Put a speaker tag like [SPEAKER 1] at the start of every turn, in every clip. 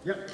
[SPEAKER 1] Yep.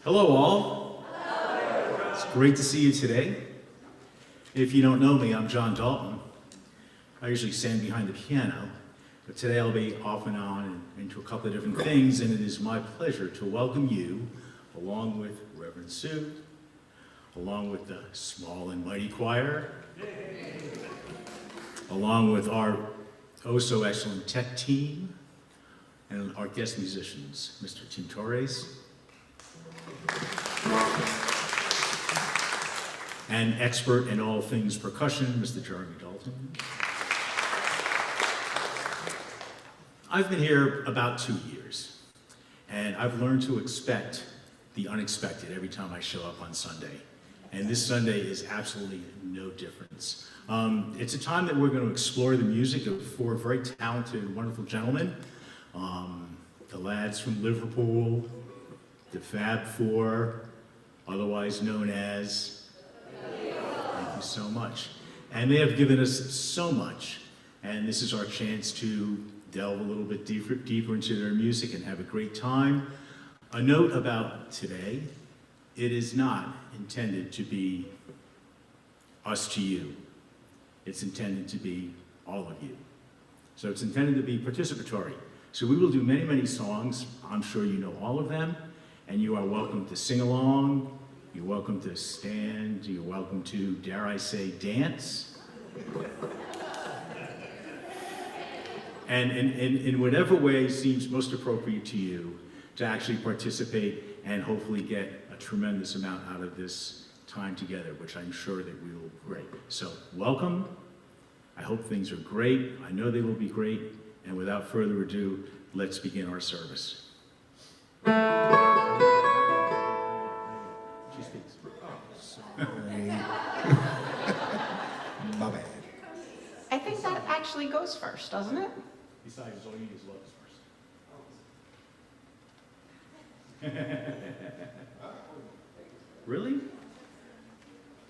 [SPEAKER 2] Hello all. Hello. It's great to see you today. If you don't know me, I'm Jon Dalton. I usually stand behind the piano, but today I'll be off and on and into a couple of different things, and it is my pleasure to welcome you, along with Reverend Sue, along with the small and mighty choir, along with our oh-so-excellent tech team, and our guest musicians, Mr. Tim Torres, and expert in all things percussion, Mr. Jon Dalton. I've been here about 2 years, and I've learned to expect the unexpected every time I show up on Sunday. And this Sunday is absolutely no difference. It's a time that we're going to explore the music of four very talented, wonderful gentlemen. The lads from Liverpool, the Fab Four, otherwise known as, thank you so much. And they have given us so much, and this is our chance to delve a little bit deeper into their music and have a great time. A note about today, it is not intended to be us to you. It's intended to be all of you. So it's intended to be participatory. So we will do many, many songs. I'm sure you know all of them, and you are welcome to sing along. You're welcome to stand. You're welcome to, dare I say, dance. And in whatever way seems most appropriate to you to actually participate and hopefully get a tremendous amount out of this time together, which I'm sure that we will great. So welcome. I hope things are great. I know they will be great. And without further ado, let's begin our service. She speaks.
[SPEAKER 1] Sorry. My bad.
[SPEAKER 3] I think that actually goes first, doesn't it?
[SPEAKER 2] Besides, all you need is love first. Really?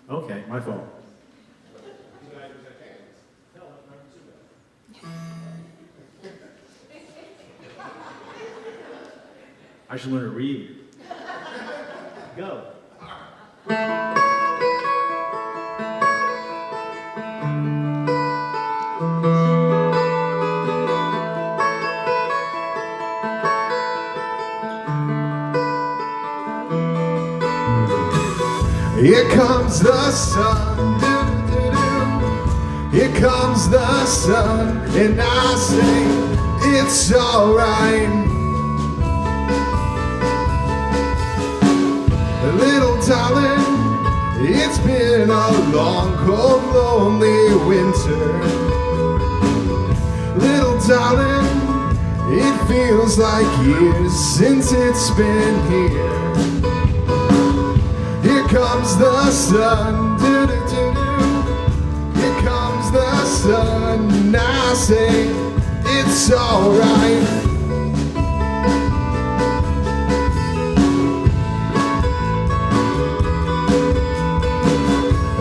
[SPEAKER 2] Okay, my fault. I should learn to read. Go.
[SPEAKER 1] Here comes the sun, here comes the sun, and I say it's alright. Little darling, it's been a long, cold, lonely winter. Little darling, it feels like years since it's been here. Here comes the sun, here comes the sun, and I say it's alright.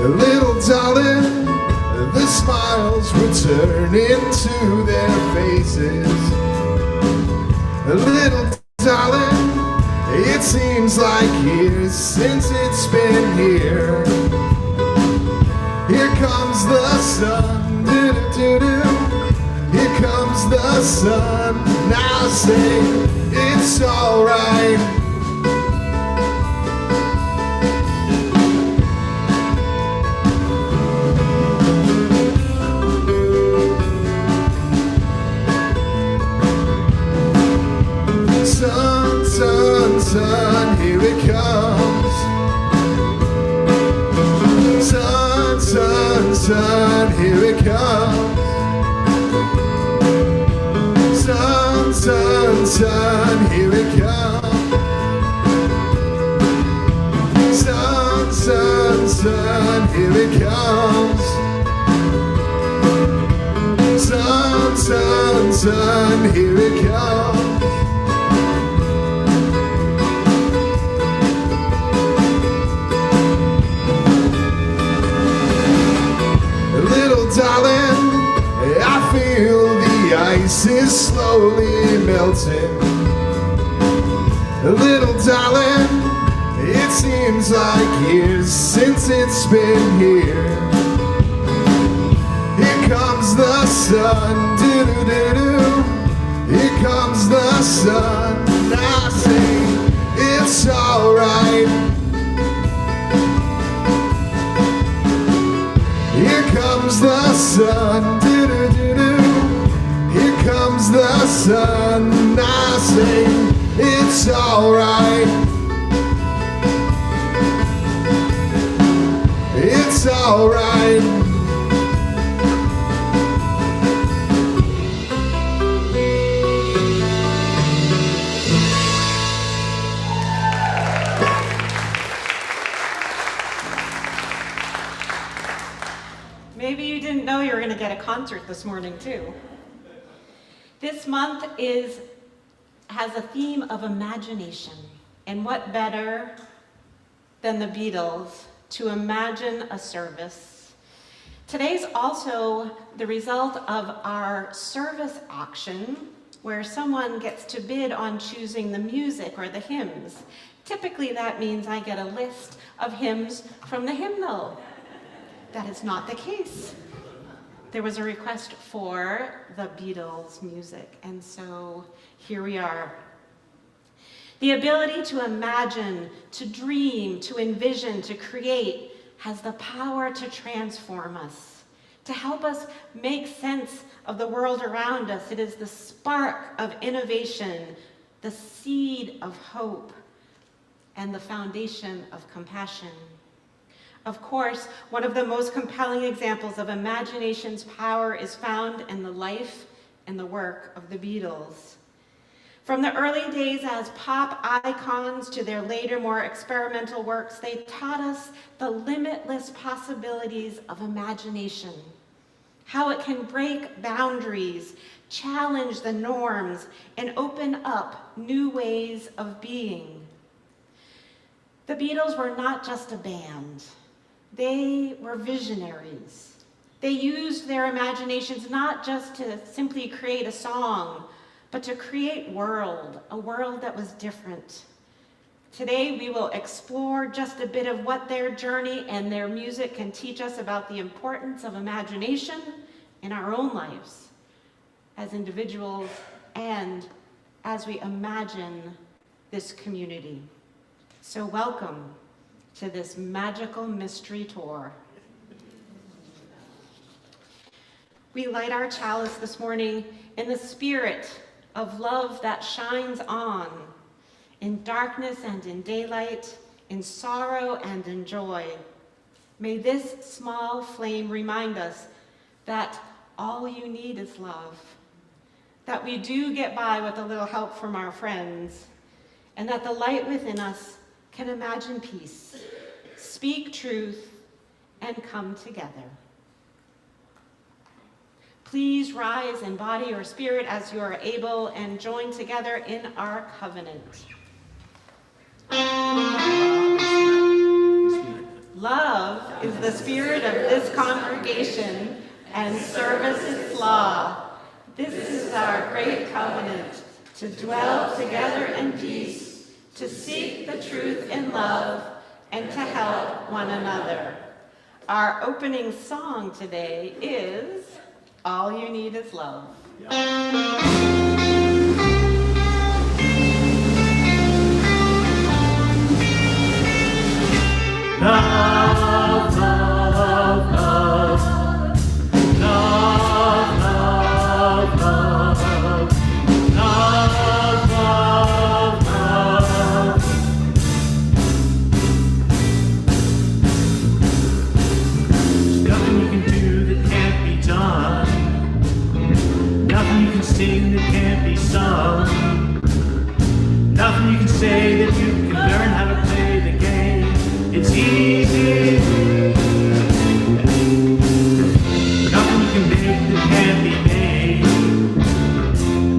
[SPEAKER 1] Little darling, the smiles return into their faces. Little darling, it seems like years since it's been here. Here comes the sun, here comes the sun, and I say it's alright. Sun, sun, sun, here it comes. Sun, sun, sun, here it comes. Sun, sun, sun, here it comes. Sun, sun, sun, here it comes. Sun, sun, sun, here it comes. Darling, I feel the ice is slowly melting. Little darling, it seems like years since it's been here. Here comes the sun, here comes the sun, and I say it's alright. Here comes the sun, here comes the sun, and I say it's alright. It's alright.
[SPEAKER 3] concert this morning too. This month has a theme of imagination. And what better than the Beatles to imagine a service? Today's also the result of our service auction, where someone gets to bid on choosing the music or the hymns. Typically that means I get a list of hymns from the hymnal. That is not the case. There was a request for the Beatles music, and so here we are. The ability to imagine, to dream, to envision, to create has the power to transform us, to help us make sense of the world around us. It is the spark of innovation, the seed of hope, and the foundation of compassion. Of course, one of the most compelling examples of imagination's power is found in the life and the work of the Beatles. From the early days as pop icons to their later more experimental works, they taught us the limitless possibilities of imagination, how it can break boundaries, challenge the norms, and open up new ways of being. The Beatles were not just a band. They were visionaries. They used their imaginations not just to simply create a song, but to create a world that was different. Today we will explore just a bit of what their journey and their music can teach us about the importance of imagination in our own lives as individuals and as we imagine this community. So welcome to this magical mystery tour. We light our chalice this morning in the spirit of love that shines on, in darkness and in daylight, in sorrow and in joy. May this small flame remind us that all you need is love, that we do get by with a little help from our friends, and that the light within us can imagine peace, speak truth, and come together. Please rise in body or spirit as you are able and join together in our covenant. Love is the spirit of this congregation, and service its law. This is our great covenant, to dwell together in peace, to seek the truth in love, and to help one another. Our opening song today is All You Need Is Love.
[SPEAKER 2] Love, love, love. Love, love, love. Love, love, love. There's nothing you can do that can't be done. Nothing you can sing that can't be sung. Nothing you can say that you can learn how to play the game. It's easy. Nothing you can make that can't be made.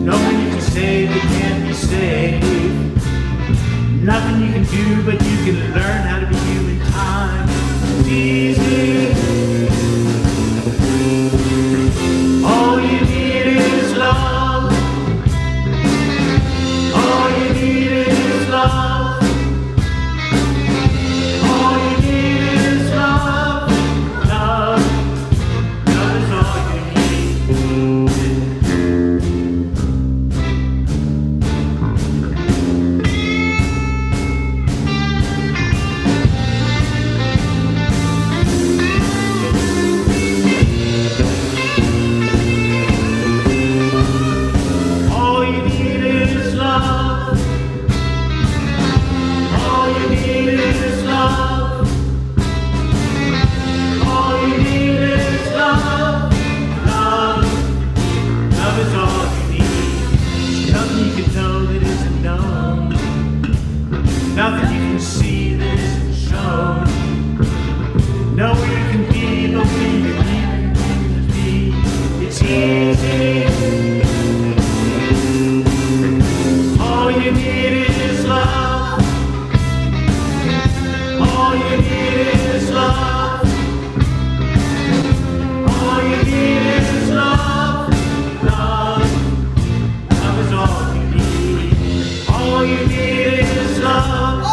[SPEAKER 2] Nothing you can say that can't be saved. Nothing you can do, but you can learn how to be you in time. It's easy. All you need is love. All you need is love. All you need is love. Love. Love is all you need. All you need is love. All you need is love. All you need is love. Love. Love is all you need. Nothing you can know that isn't known. Nothing you can see that isn't shown. Know where you can be, but where you can be. easy. All you need is love. All you need is love. All you need is love. Love. Love is all you need. All you need is love.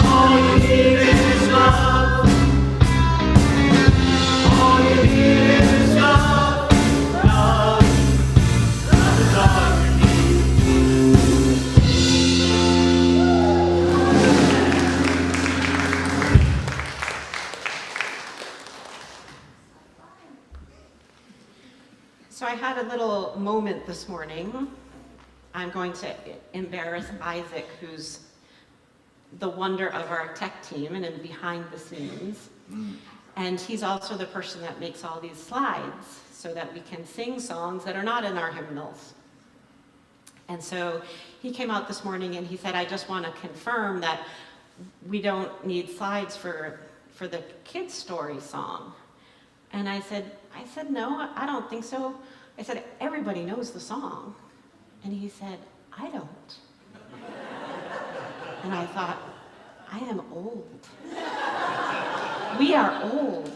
[SPEAKER 2] All you need is love. All you need is love. Love. Love is all you need.
[SPEAKER 3] So I had a little moment this morning. I'm going to embarrass Isaac, who's the wonder of our tech team and in behind the scenes. And he's also the person that makes all these slides so that we can sing songs that are not in our hymnals. And so he came out this morning and he said, I just want to confirm that we don't need slides for the kids' story song. And I said, no, I don't think so. I said, everybody knows the song. And he said, I don't. And I thought, I am old. We are old.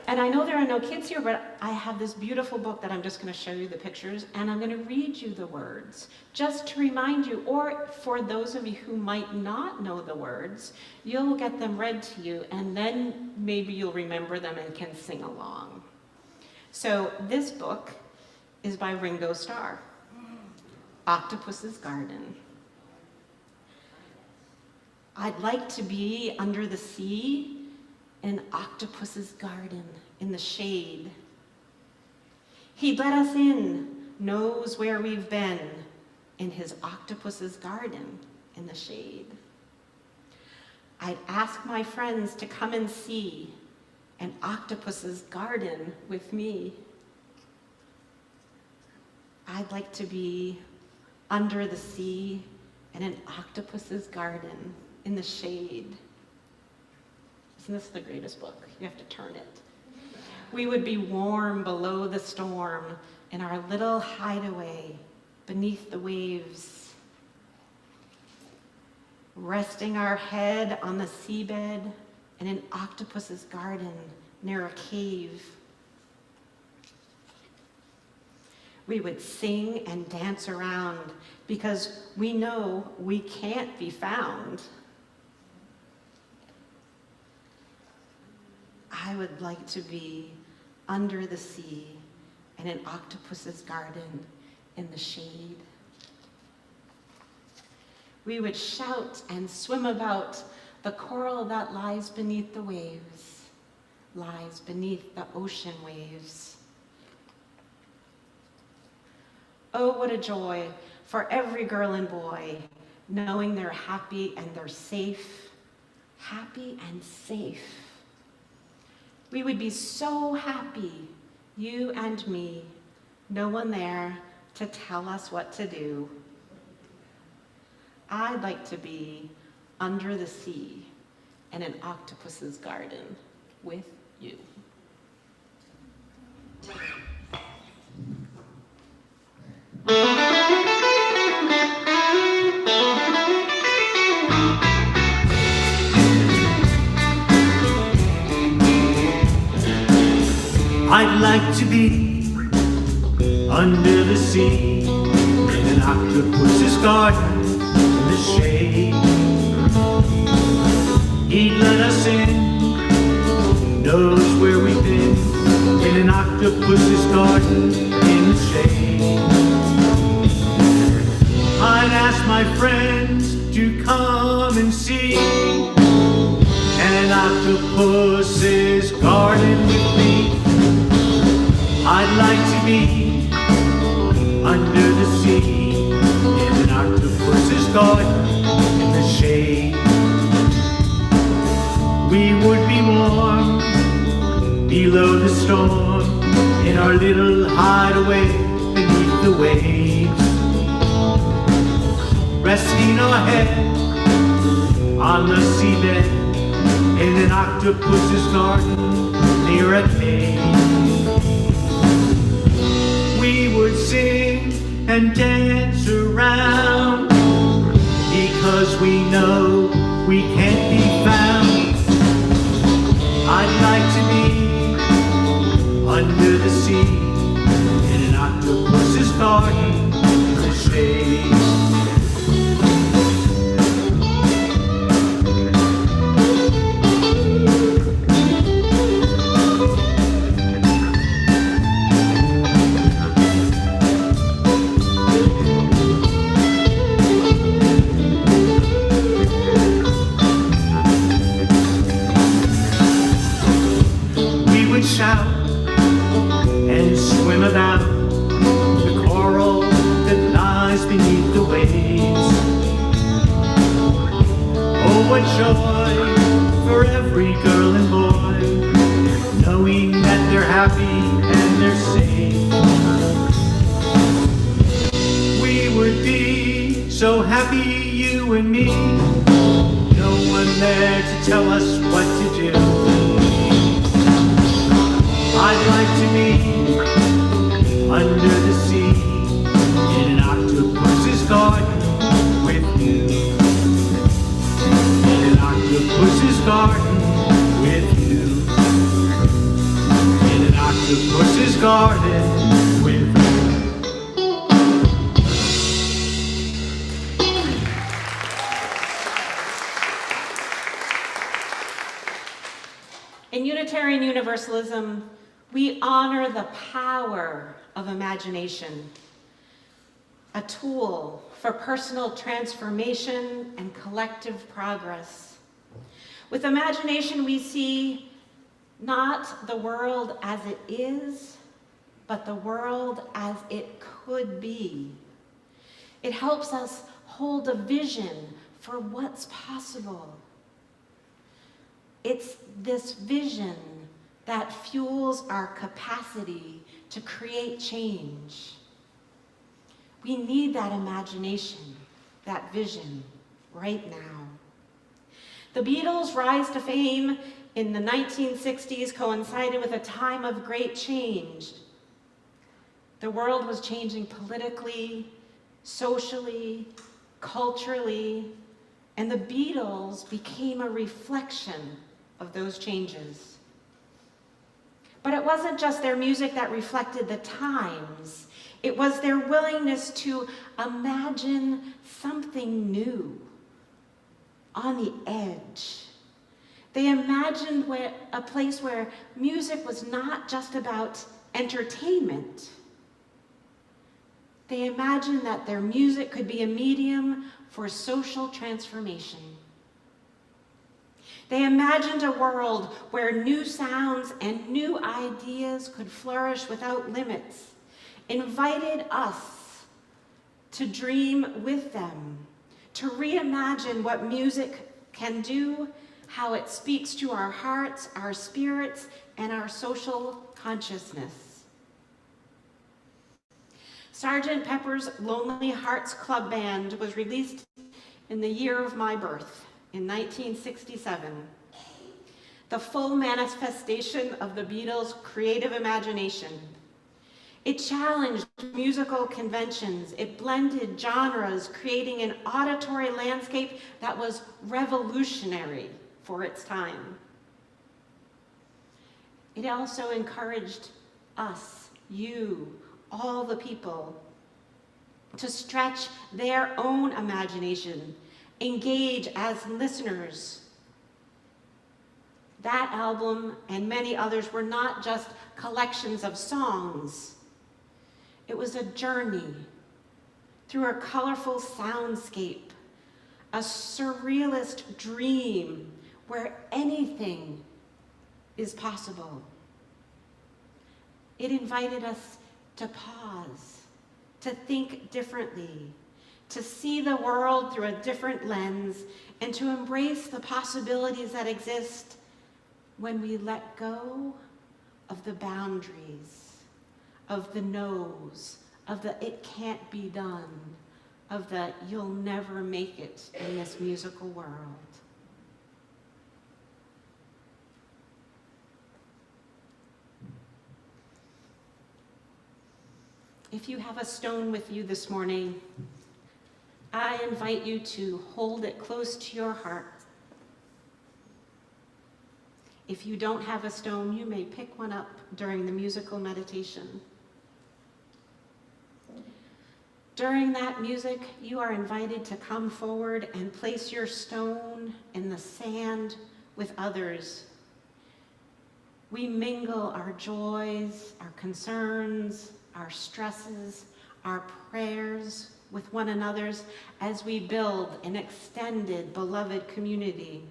[SPEAKER 3] And I know there are no kids here, but I have this beautiful book that I'm just going to show you the pictures, and I'm going to read you the words, just to remind you, or for those of you who might not know the words, you'll get them read to you, and then maybe you'll remember them and can sing along. So this book is by Ringo Starr, Octopus's Garden. I'd like to be under the sea in Octopus's garden, in the shade. He'd let us in, knows where we've been, in his Octopus's garden, in the shade. I'd ask my friends to come and see an Octopus's garden with me. I'd like to be under the sea in an Octopus's garden, in the shade. Isn't this the greatest book? You have to turn it. We would be warm below the storm in our little hideaway beneath the waves, resting our head on the seabed in an Octopus's garden near a cave. We would sing and dance around because we know we can't be found. I would like to be under the sea in an Octopus's garden in the shade. We would shout and swim about the coral that lies beneath the waves, lies beneath the ocean waves. Oh, what a joy for every girl and boy, knowing they're happy and they're safe, happy and safe. We would be so happy, you and me, no one there to tell us what to do. I'd like to be under the sea in an Octopus's garden with you.
[SPEAKER 2] I'd like to be under the sea in an octopus's garden in the shade. He'd let us in, knows where we've been, in an octopus's garden in the shade. I'd ask my friends to come and see an octopus's garden with me. I'd like to be under the sea in an octopus's garden in the shade. We would be warm below the storm in our little hideaway beneath the waves, resting our head on the seabed in an octopus's garden near a cave. We would sing and dance around, because we know we can't be found. I'd like to be under the sea in an octopus's garden to stay. Shout and swim about the coral that lies beneath the waves. Oh, what joy for every girl and boy, knowing that they're happy and they're safe. We would be so happy, you and me, no one there to tell us what to do. I'd like to be under the sea in an octopus's garden with you. In an octopus's garden with you. In an octopus's garden with you.
[SPEAKER 3] In Unitarian Universalism, we honor the power of imagination, a tool for personal transformation and collective progress. With imagination, we see not the world as it is, but the world as it could be. It helps us hold a vision for what's possible. It's this vision that fuels our capacity to create change. We need that imagination, that vision, right now. The Beatles' rise to fame in the 1960s coincided with a time of great change. The world was changing politically, socially, culturally, and the Beatles became a reflection of those changes. But it wasn't just their music that reflected the times. It was their willingness to imagine something new, on the edge. They imagined a place where music was not just about entertainment. They imagined that their music could be a medium for social transformation. They imagined a world where new sounds and new ideas could flourish without limits, invited us to dream with them, to reimagine what music can do, how it speaks to our hearts, our spirits, and our social consciousness. Sgt. Pepper's Lonely Hearts Club Band was released in the year of my birth, in 1967. The full manifestation of the Beatles' creative imagination. It challenged musical conventions. It blended genres, creating an auditory landscape that was revolutionary for its time. It also encouraged us, you, all the people, to stretch their own imagination, engage as listeners. That album and many others were not just collections of songs. It was a journey through a colorful soundscape, a surrealist dream where anything is possible. It invited us to pause, to think differently, to see the world through a different lens, and to embrace the possibilities that exist when we let go of the boundaries, of the no's, of the it can't be done, of the you'll never make it in this musical world. If you have a stone with you this morning, I invite you to hold it close to your heart. If you don't have a stone, you may pick one up during the musical meditation. During that music, you are invited to come forward and place your stone in the sand with others. We mingle our joys, our concerns, our stresses, our prayers with one another's as we build an extended, beloved community.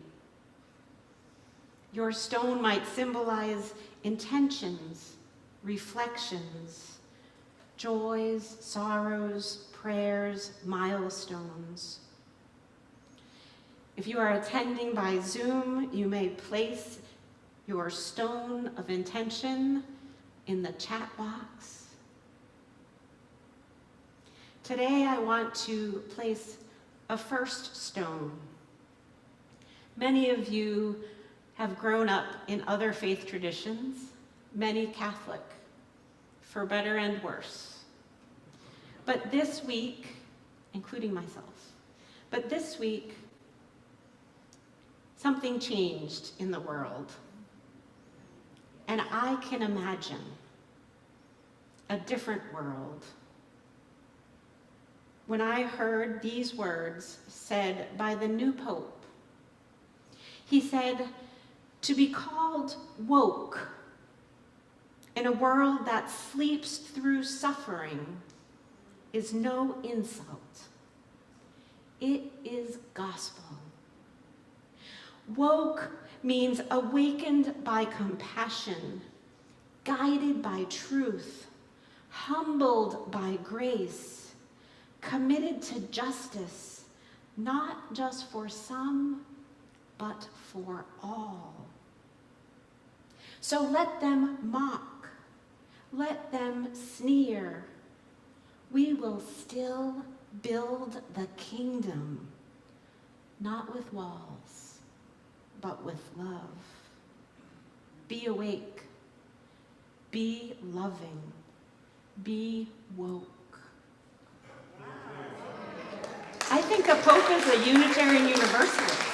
[SPEAKER 3] Your stone might symbolize intentions, reflections, joys, sorrows, prayers, milestones. If you are attending by Zoom, you may place your stone of intention in the chat box. Today I want to place a first stone. Many of you have grown up in other faith traditions, many Catholic, for better and worse. But this week, including myself, but this week, something changed in the world. And I can imagine a different world when I heard these words said by the new Pope. He said, to be called woke in a world that sleeps through suffering is no insult. It is gospel. Woke means awakened by compassion, guided by truth, humbled by grace, committed to justice, not just for some, but for all. So let them mock, let them sneer. We will still build the kingdom, not with walls, but with love. Be awake, be loving, be woke. I think the Pope is a Unitarian Universalist.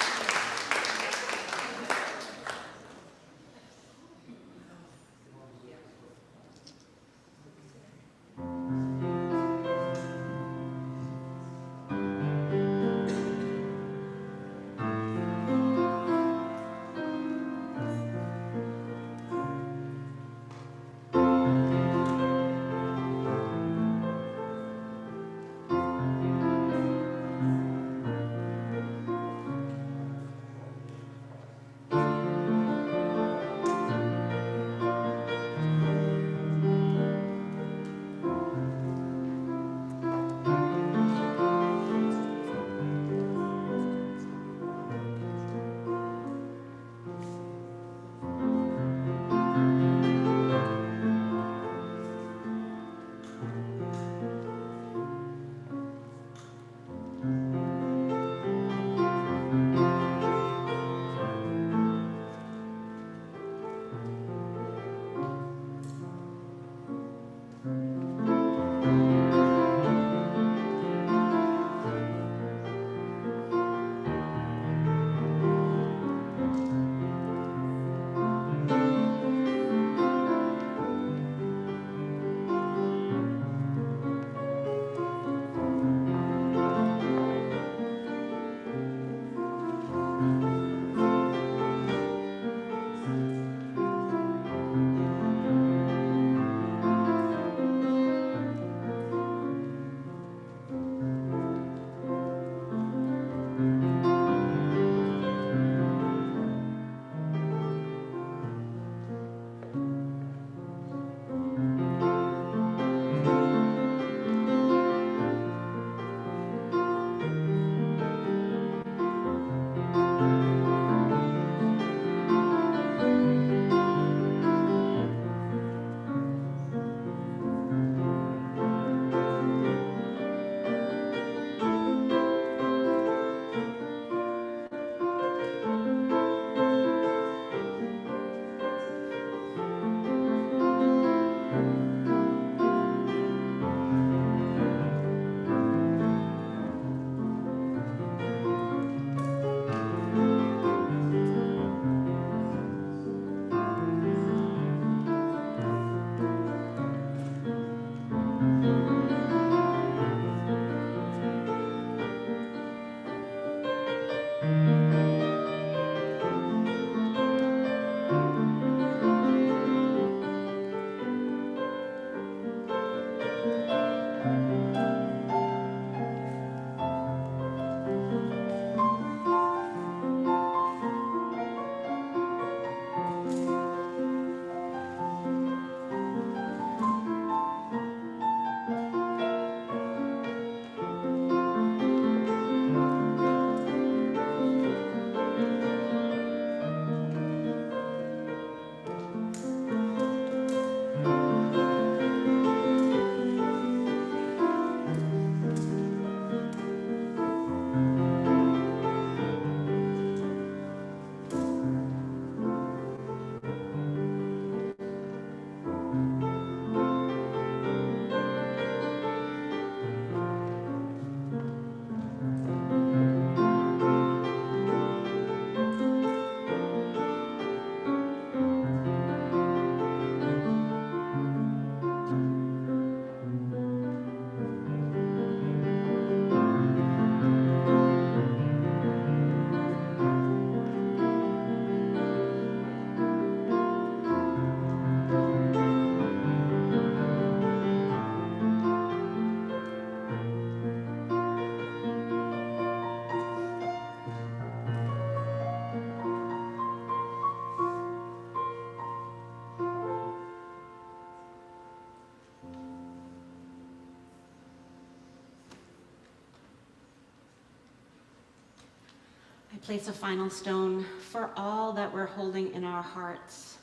[SPEAKER 3] place a final stone for all that we're holding in our hearts,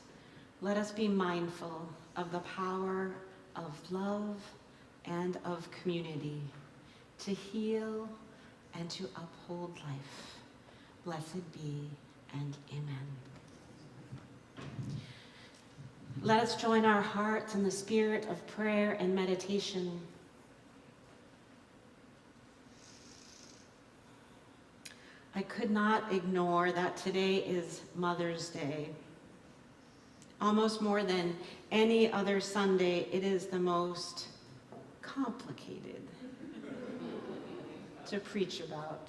[SPEAKER 3] let us be mindful of the power of love and of community to heal and to uphold life. Blessed be and amen. Let us join our hearts in the spirit of prayer and meditation. I could not ignore that today is Mother's Day. Almost more than any other Sunday, it is the most complicated to preach about.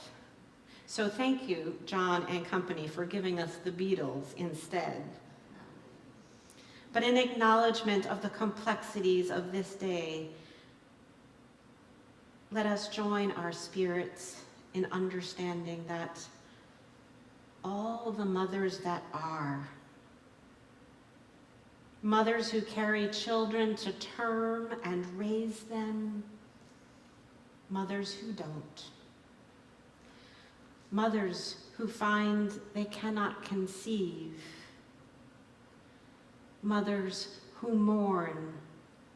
[SPEAKER 3] So thank you, Jon and company, for giving us the Beatles instead. But in acknowledgement of the complexities of this day, let us join our spirits in understanding that all the mothers that are, mothers who carry children to term and raise them, mothers who don't, mothers who find they cannot conceive, mothers who mourn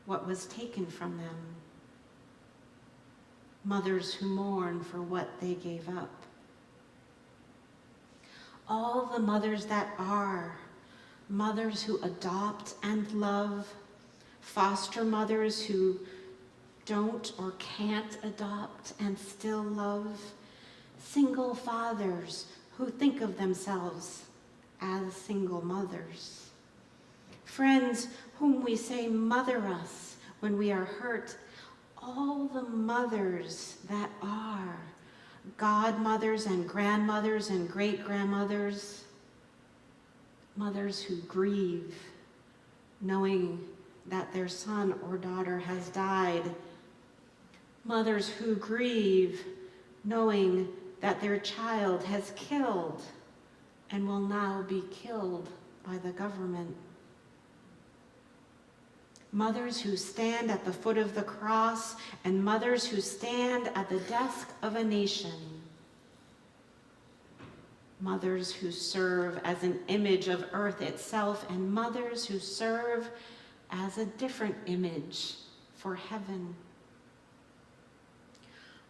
[SPEAKER 3] what was taken from them, mothers who mourn for what they gave up. All the mothers that are, mothers who adopt and love, foster mothers who don't or can't adopt and still love, single fathers who think of themselves as single mothers, friends whom we say mother us when we are hurt, all the mothers that are, godmothers and grandmothers and great-grandmothers, mothers who grieve, knowing that their son or daughter has died, mothers who grieve, knowing that their child has killed and will now be killed by the government. Mothers who stand at the foot of the cross, and mothers who stand at the desk of a nation. Mothers who serve as an image of earth itself, and mothers who serve as a different image for heaven.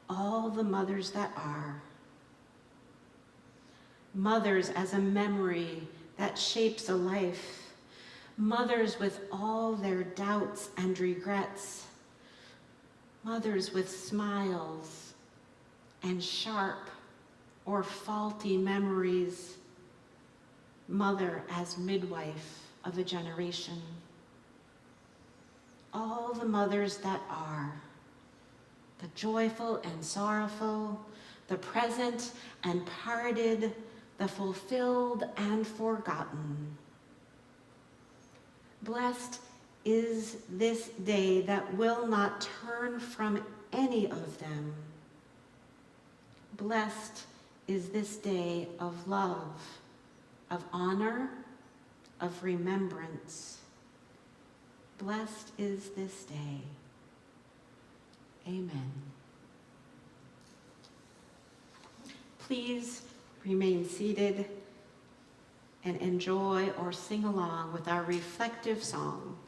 [SPEAKER 3] All the mothers that are. Mothers as a memory that shapes a life. Mothers with all their doubts and regrets. Mothers with smiles and sharp or faulty memories. Mother as midwife of a generation. All the mothers that are, the joyful and sorrowful, the present and parted, the fulfilled and forgotten. Blessed is this day that will not turn from any of them. Blessed is this day of love, of honor, of remembrance. Blessed is this day. Amen. Please remain seated and enjoy or sing along with our reflective song,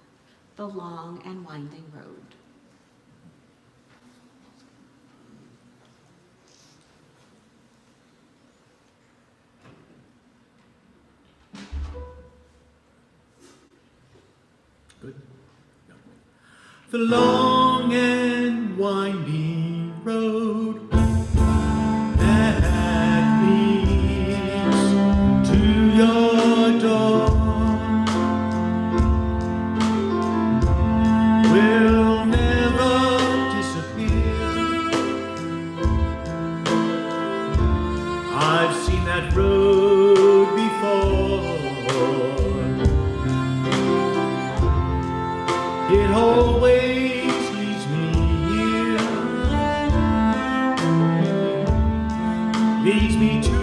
[SPEAKER 3] The Long and Winding Road.
[SPEAKER 2] Good. Yeah. The long and winding road that leads to your door will never disappear. I've seen that road before. It always leads me here, leads me to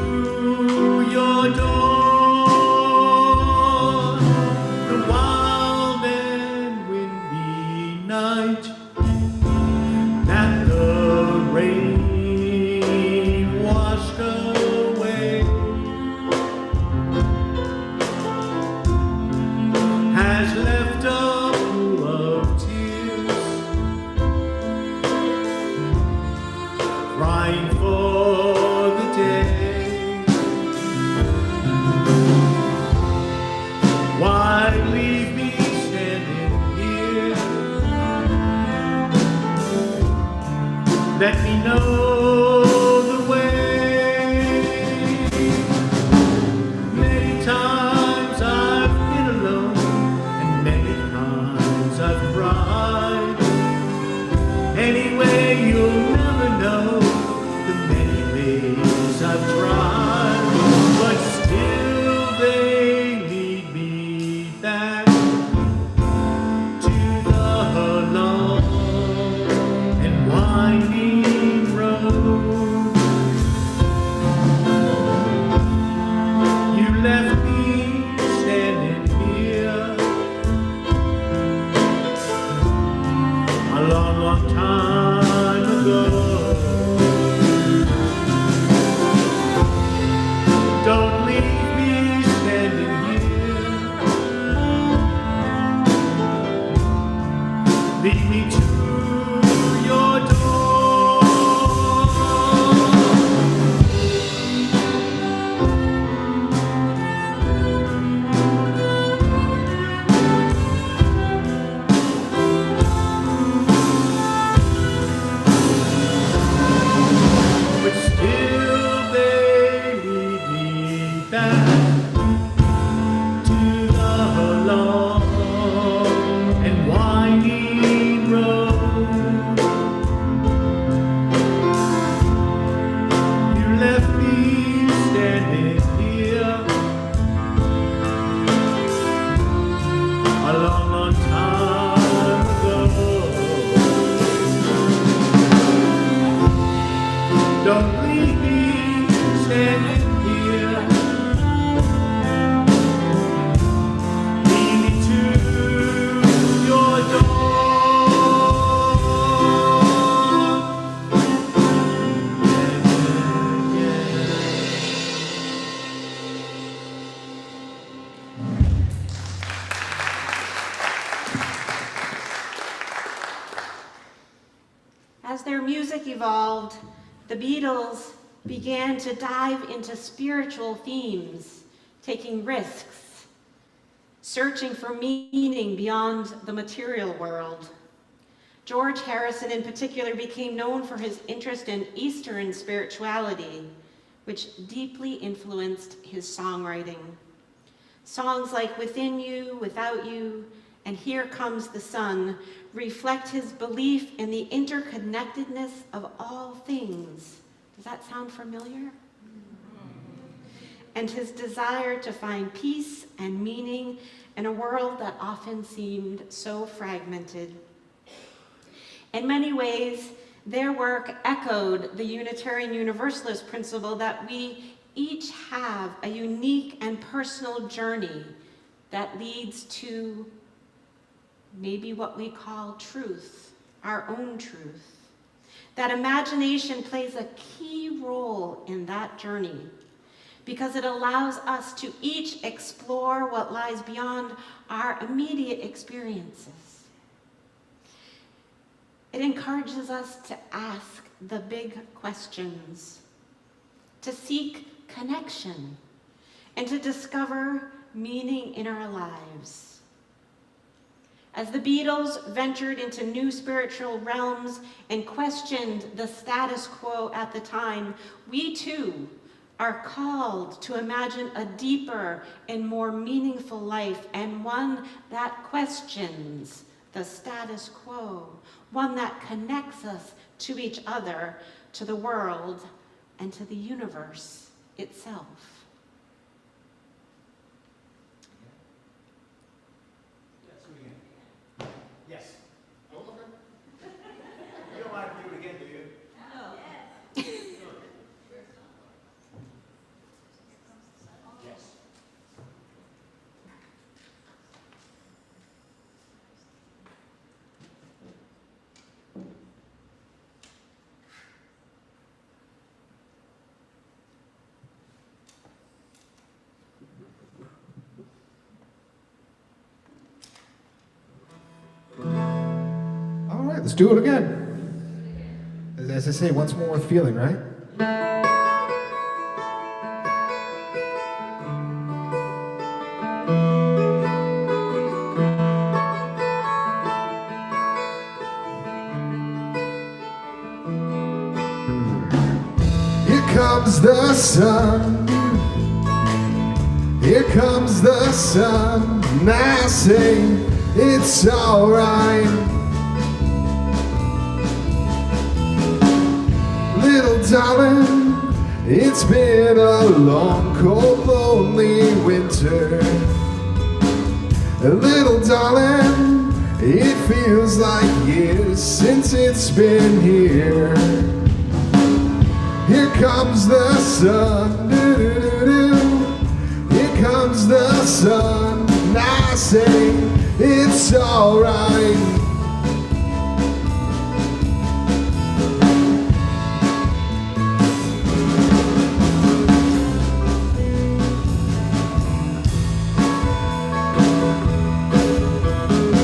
[SPEAKER 2] your door. The wild and windy night that the rain washed away let me know the way. Many times I've been alone, and many times I've cried. Anyway, you'll never know the many ways I've tried, but still they lead me back to the long and winding road. You left me standing here a long, long time ago. Don't leave me standing here. Lead me to your door. But still they lead me back to the long and winding road. You left me standing here a long, long time ago. Don't leave me standing here. Lead me to your door.
[SPEAKER 3] As their music evolved, the Beatles began to dive into spiritual themes, taking risks, searching for meaning beyond the material world. George Harrison in particular became known for his interest in Eastern spirituality, which deeply influenced his songwriting. Songs like Within You, Without You, and Here Comes the Sun reflect his belief in the interconnectedness of all things. Does that sound familiar? And his desire to find peace and meaning in a world that often seemed so fragmented. In many ways, their work echoed the Unitarian Universalist principle that we each have a unique and personal journey that leads to maybe what we call truth, our own truth. That imagination plays a key role in that journey because it allows us to each explore what lies beyond our immediate experiences. It encourages us to ask the big questions, to seek connection, and to discover meaning in our lives. As the Beatles ventured into new spiritual realms and questioned the status quo at the time, we too are called to imagine a deeper and more meaningful life, and one that questions the status quo, one that connects us to each other, to the world, and to the universe itself.
[SPEAKER 2] Yes. You don't want to do it again, do you? No. Yes.
[SPEAKER 1] All right, let's do it again. As I say, once more with feeling, right? comes the sun. Here comes the sun. And I say it's alright. Little darling, it's been a long, cold, lonely winter. Little darling, it feels like years since it's been here. Here comes the sun, here comes the sun, and I say it's alright.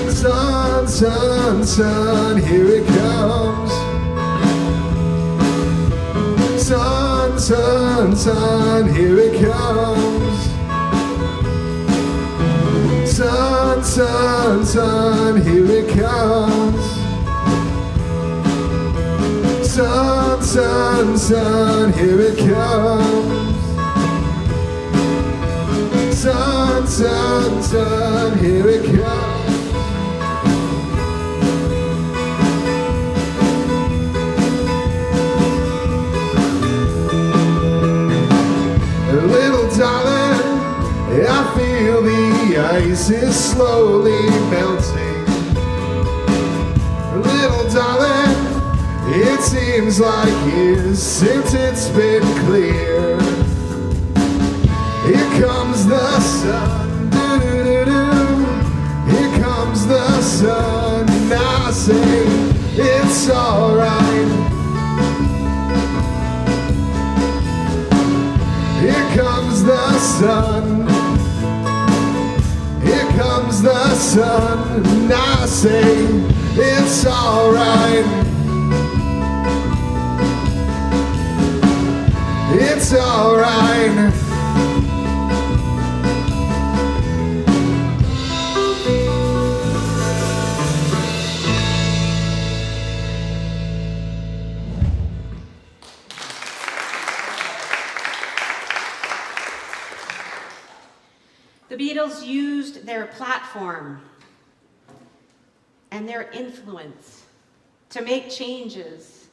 [SPEAKER 1] Sun, sun, sun, here it comes. Sun, sun, sun, here it comes. Sun, sun, sun, here it comes. Sun, sun, sun, here it comes. Sun, sun, sun, here it comes. Little darling, I feel the ice is slowly melting. Little darling, it seems like years since it's been clear. Here comes the sun, doo-doo-doo-doo. Here comes the sun, and I say it's alright. Here comes the sun. Here comes the sun, and I say it's alright. It's alright.
[SPEAKER 3] The Beatles used their platform and their influence to make changes,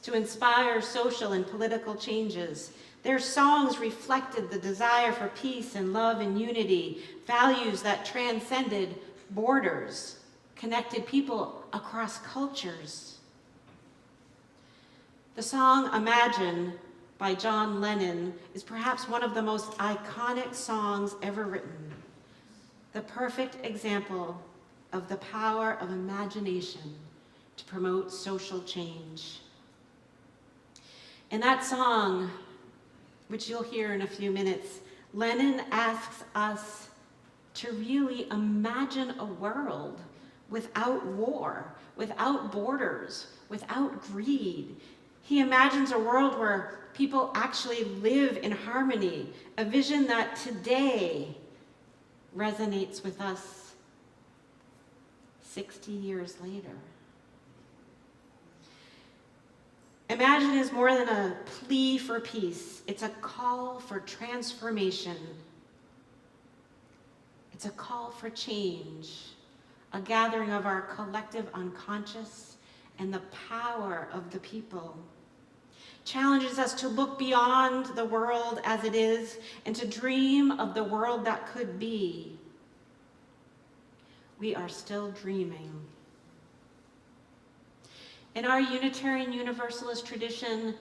[SPEAKER 3] to inspire social and political changes. Their songs reflected the desire for peace and love and unity, values that transcended borders, connected people across cultures. The song Imagine by John Lennon is perhaps one of the most iconic songs ever written. The perfect example of the power of imagination to promote social change. In that song, which you'll hear in a few minutes, Lennon asks us to really imagine a world without war, without borders, without greed. He imagines a world where people actually live in harmony, a vision that today resonates with us 60 years later. Imagine is more than a plea for peace. It's a call for transformation. It's a call for change, a gathering of our collective unconscious and the power of the people. Challenges us to look beyond the world as it is and to dream of the world that could be. We are still dreaming. In our Unitarian Universalist tradition,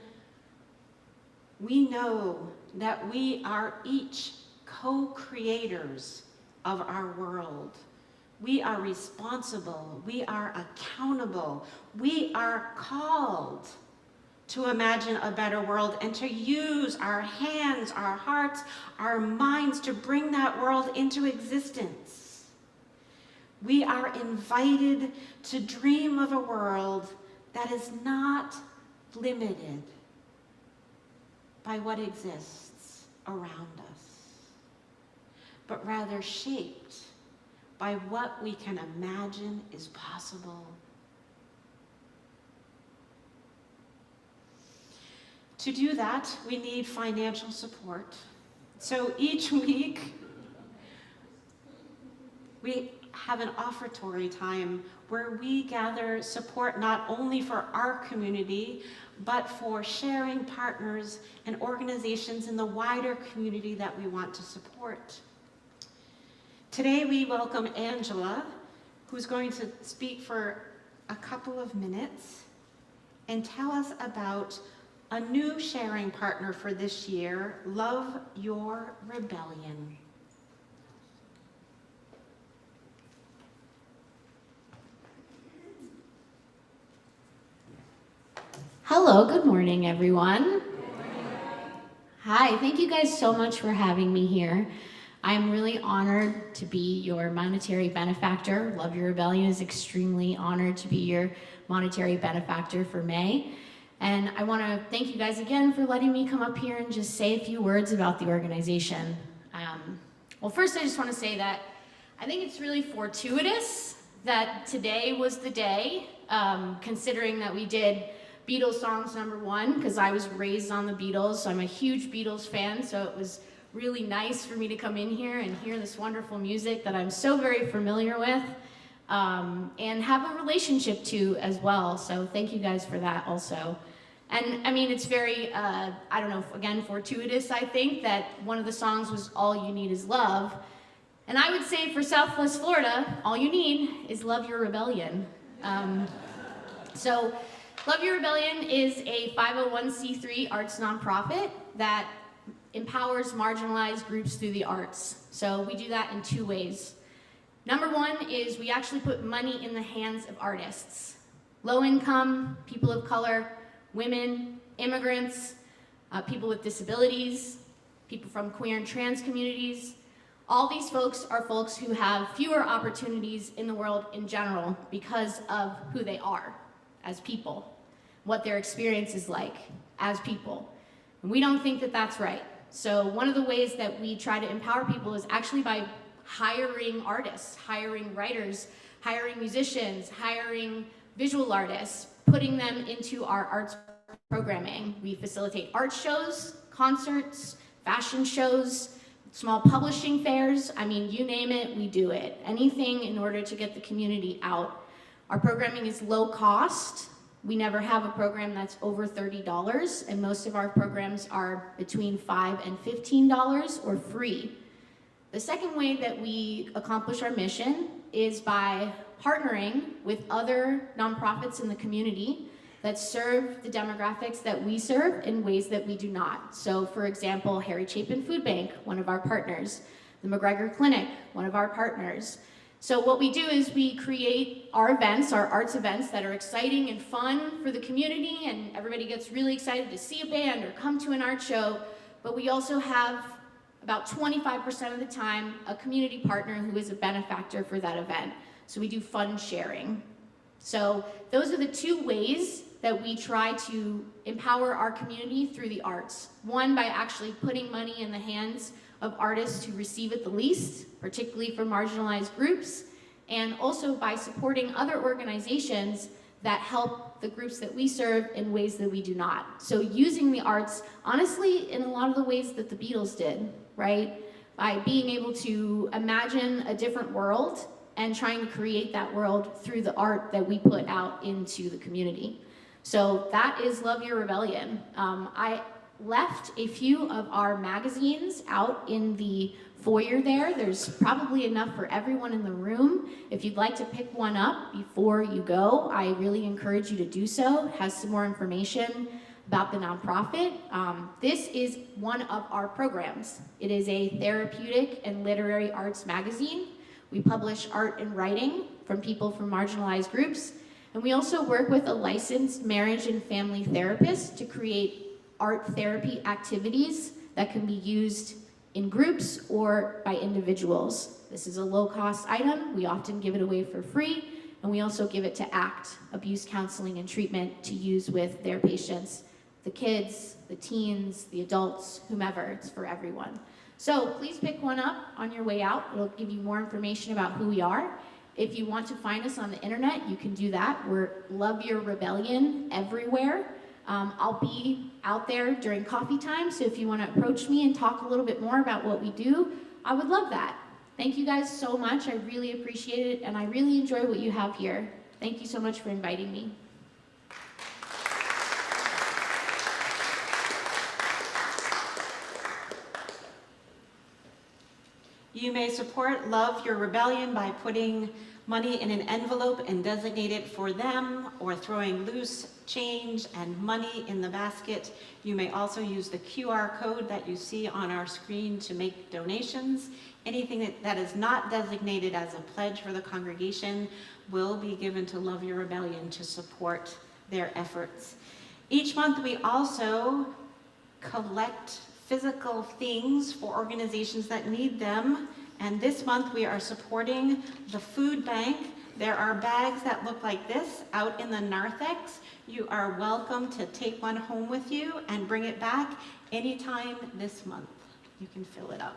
[SPEAKER 3] we know that we are each co-creators of our world. We are responsible. We are accountable. We are called to imagine a better world and to use our hands, our hearts, our minds to bring that world into existence. We are invited to dream of a world that is not limited by what exists around us, but rather shaped by what we can imagine is possible. To do that, we need financial support. So each week, we have an offertory time where we gather support not only for our community, but for sharing partners and organizations in the wider community that we want to support. Today we welcome Angela, who's going to speak for a couple of minutes and tell us about a new sharing partner for this year, Love Your Rebellion.
[SPEAKER 4] Hello, good morning, everyone. Hi, thank you guys so much for having me here. I'm really honored to be your monetary benefactor. Love Your Rebellion is extremely honored to be your monetary benefactor for May. And I want to thank you guys again for letting me come up here and just say a few words about the organization. Well, first I just want to say that I think it's really fortuitous that today was the day, considering that we did Beatles songs #1, because I was raised on the Beatles, so I'm a huge Beatles fan, so it was really nice for me to come in here and hear this wonderful music that I'm so very familiar with, and have a relationship to as well, so thank you guys for that also. And I mean, it's very, I don't know, again, fortuitous, I think, that one of the songs was All You Need Is Love, and I would say for Southwest Florida, all you need is Love Your Rebellion. So Love Your Rebellion is a 501c3 arts nonprofit that empowers marginalized groups through the arts. So we do that in 2 ways. Number 1 is we actually put money in the hands of artists. Low income, people of color, women, immigrants, people with disabilities, people from queer and trans communities. All these folks are folks who have fewer opportunities in the world in general because of who they are as people, what their experience is like as people. And we don't think that that's right. So one of the ways that we try to empower people is actually by hiring artists, hiring writers, hiring musicians, hiring visual artists, putting them into our arts programming. We facilitate art shows, concerts, fashion shows, small publishing fairs. I mean, you name it, we do it. Anything in order to get the community out. Our programming is low cost. We never have a program that's over $30, and most of our programs are between $5 and $15 or free. The second way that we accomplish our mission is by partnering with other nonprofits in the community that serve the demographics that we serve in ways that we do not. So for example, Harry Chapin Food Bank, one of our partners, the McGregor Clinic, one of our partners. So what we do is we create our events, our arts events that are exciting and fun for the community, and everybody gets really excited to see a band or come to an art show, but we also have about 25% of the time a community partner who is a benefactor for that event. So we do fund sharing. So those are the 2 ways that we try to empower our community through the arts. One, by actually putting money in the hands of artists who receive it the least, particularly for marginalized groups, and also by supporting other organizations that help the groups that we serve in ways that we do not. So using the arts, honestly, in a lot of the ways that the Beatles did, right? By being able to imagine a different world and trying to create that world through the art that we put out into the community. So that is Love Your Rebellion. I left a few of our magazines out in the foyer there. There's probably enough for everyone in the room. If you'd like to pick one up before you go, I really encourage you to do so. It has some more information about the nonprofit. This is one of our programs. It is a therapeutic and literary arts magazine. We publish art and writing from people from marginalized groups. And we also work with a licensed marriage and family therapist to create art therapy activities that can be used in groups or by individuals. This is a low-cost item. We often give it away for free, and we also give it to ACT, Abuse Counseling and Treatment, to use with their patients, the kids, the teens, the adults, whomever. It's for everyone. So please pick one up on your way out. It'll give you more information about who we are. If you want to find us on the internet, you can do that. We're Love Your Rebellion everywhere. I'll be out there during coffee time, so if you want to approach me and talk a little bit more about what we do, I would love that. Thank you guys so much. I really appreciate it, and I really enjoy what you have here. Thank you so much for inviting me.
[SPEAKER 3] You may support Love Your Rebellion by putting money in an envelope and designate it for them, or throwing loose change and money in the basket. You may also use the QR code that you see on our screen to make donations. Anything that is not designated as a pledge for the congregation will be given to Love Your Rebellion to support their efforts. Each month we also collect physical things for organizations that need them. And this month we are supporting the food bank. There are bags that look like this out in the narthex. You are welcome to take one home with you and bring it back anytime this month. You can fill it up.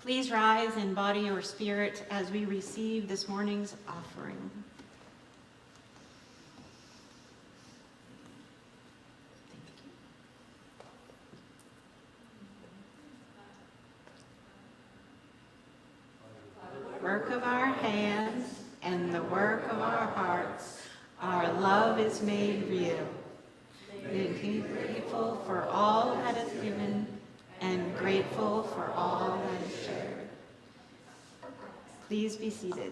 [SPEAKER 3] Please rise in body or spirit as we receive this morning's offering. Work of our hands and the work of our hearts, our love is made real. Being grateful for all that given and grateful for all that is shared. Please be seated.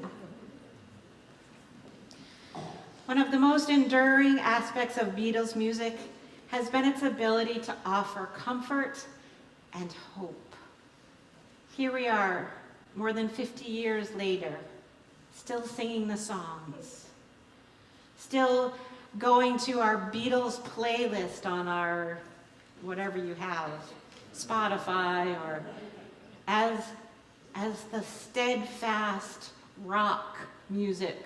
[SPEAKER 3] One of the most enduring aspects of Beatles music has been its ability to offer comfort and hope. Here we are, more than 50 years later, still singing the songs, still going to our Beatles playlist on our, whatever you have, Spotify, or as the steadfast rock music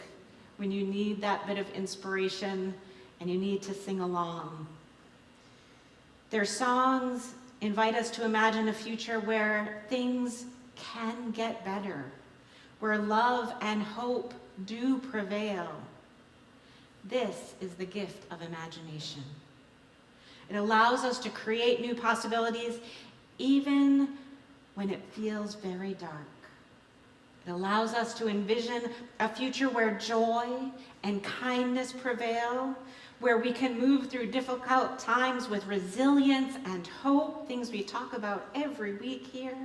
[SPEAKER 3] when you need that bit of inspiration and you need to sing along. Their songs invite us to imagine a future where things can get better, where love and hope do prevail. This is the gift of imagination. It allows us to create new possibilities even when it feels very dark. It allows us to envision a future where joy and kindness prevail, where we can move through difficult times with resilience and hope, things we talk about every week here.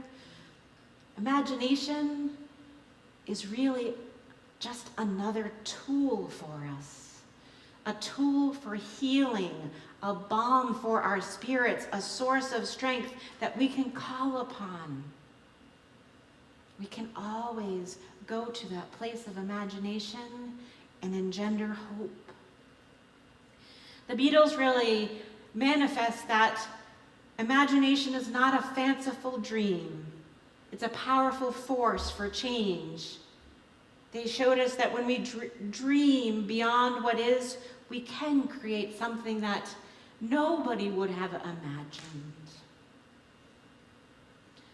[SPEAKER 3] Imagination is really just another tool for us, a tool for healing, a balm for our spirits, a source of strength that we can call upon. We can always go to that place of imagination and engender hope. The Beatles really manifest that imagination is not a fanciful dream. It's a powerful force for change. They showed us that when we dream beyond what is, we can create something that nobody would have imagined.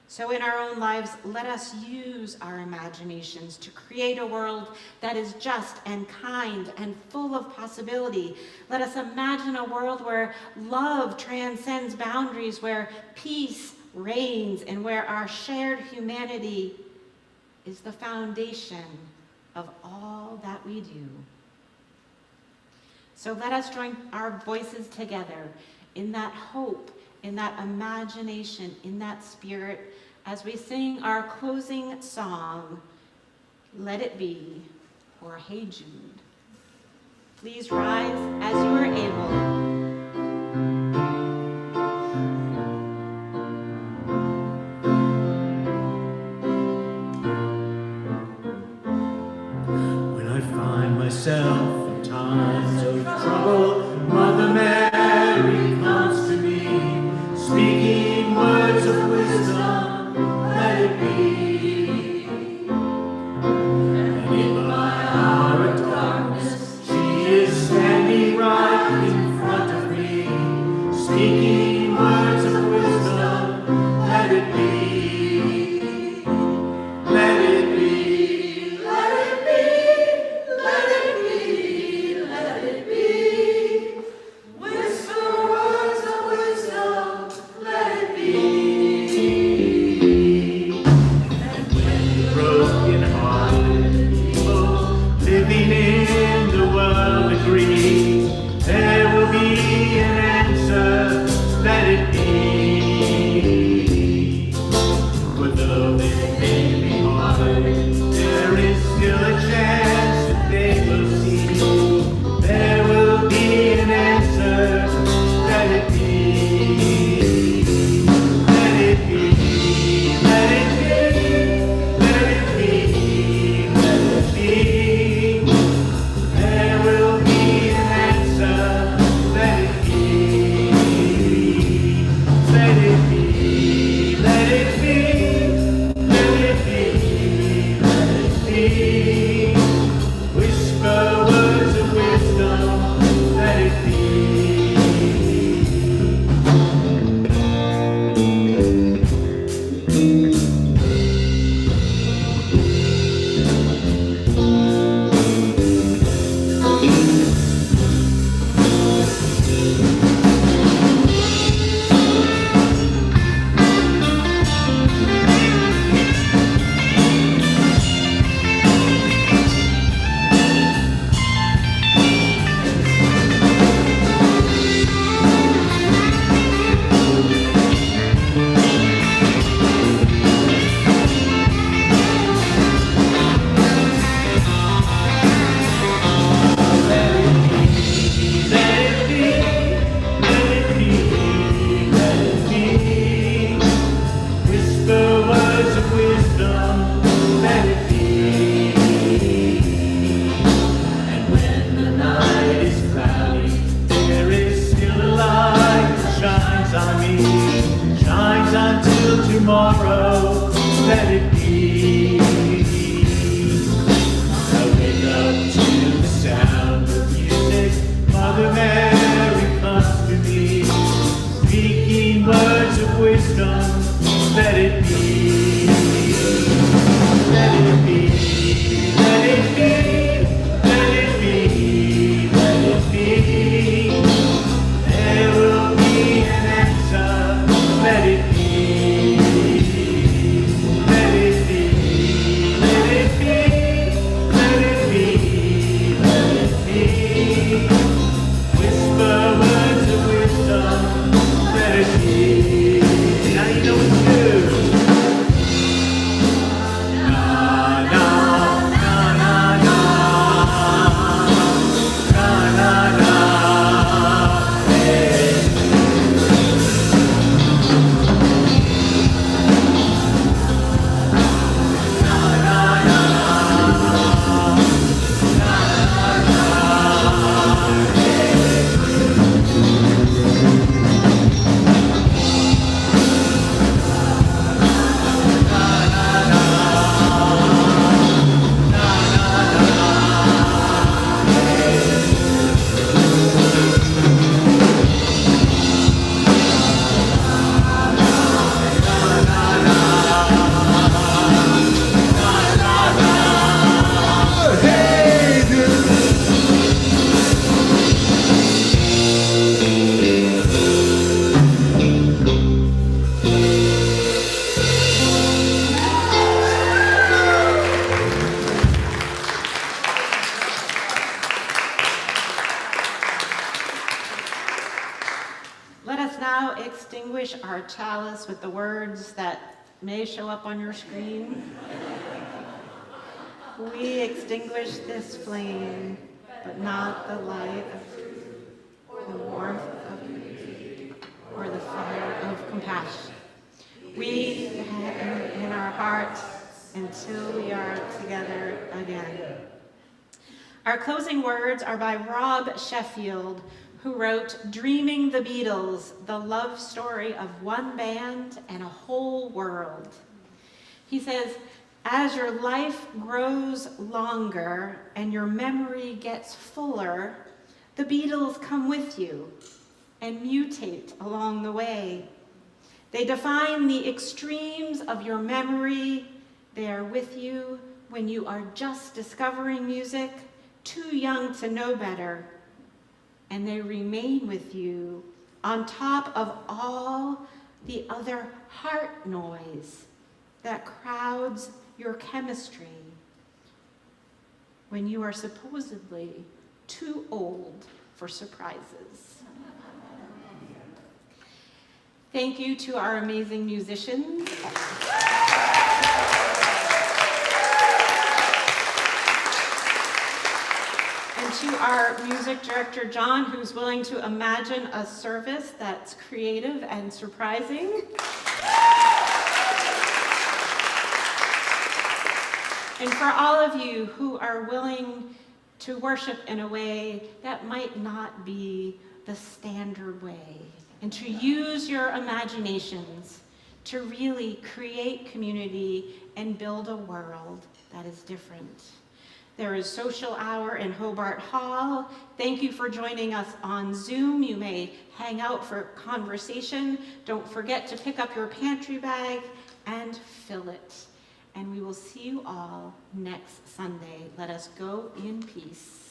[SPEAKER 3] So in our own lives, let us use our imaginations to create a world that is just and kind and full of possibility. Let us imagine a world where love transcends boundaries, where peace reigns, and where our shared humanity is the foundation of all that we do. So let us join our voices together in that hope, in that imagination, in that spirit, as we sing our closing song, Let It Be, or Hey Jude. Please rise as you are able.
[SPEAKER 2] When I find myself in times of trouble, Mother Mary comes to me, speaking words of wisdom, let it be. And in my hour of darkness, she is standing right in front of me, speaking words of wisdom, let it be. Let it be, let it be, let it be, let it be. Whisper words of wisdom, let it be. And when the broken-hearted people living in the world agree, there will be an answer tomorrow, let it be. I wake up to the sound of music, Mother Mary comes to me, speaking words of wisdom, let it be. Let it be, let it be, let it be, let it be. There will be an answer, let it be. Let it be, let it be, let it be, let it be. Whisper words of wisdom, let it be. Now you know what to do.
[SPEAKER 3] Let us now extinguish our chalice with the words that may show up on your screen. We extinguish this flame, but not the light of the warmth of or the fire of compassion. We have in our hearts until we are together again. Our closing words are by Rob Sheffield, who wrote Dreaming the Beatles, the love story of one band and a whole world. He says, as your life grows longer and your memory gets fuller, the Beatles come with you and mutate along the way. They define the extremes of your memory. They are with you when you are just discovering music, too young to know better. And they remain with you on top of all the other heart noise that crowds your chemistry when you are supposedly too old for surprises. Thank you to our amazing musicians. And to our music director, Jon, who's willing to imagine a service that's creative and surprising. And for all of you who are willing to worship in a way that might not be the standard way, and to use your imaginations to really create community and build a world that is different. There is social hour in Hobart Hall. Thank you for joining us on Zoom. You may hang out for conversation. Don't forget to pick up your pantry bag and fill it. And we will see you all next Sunday. Let us go in peace.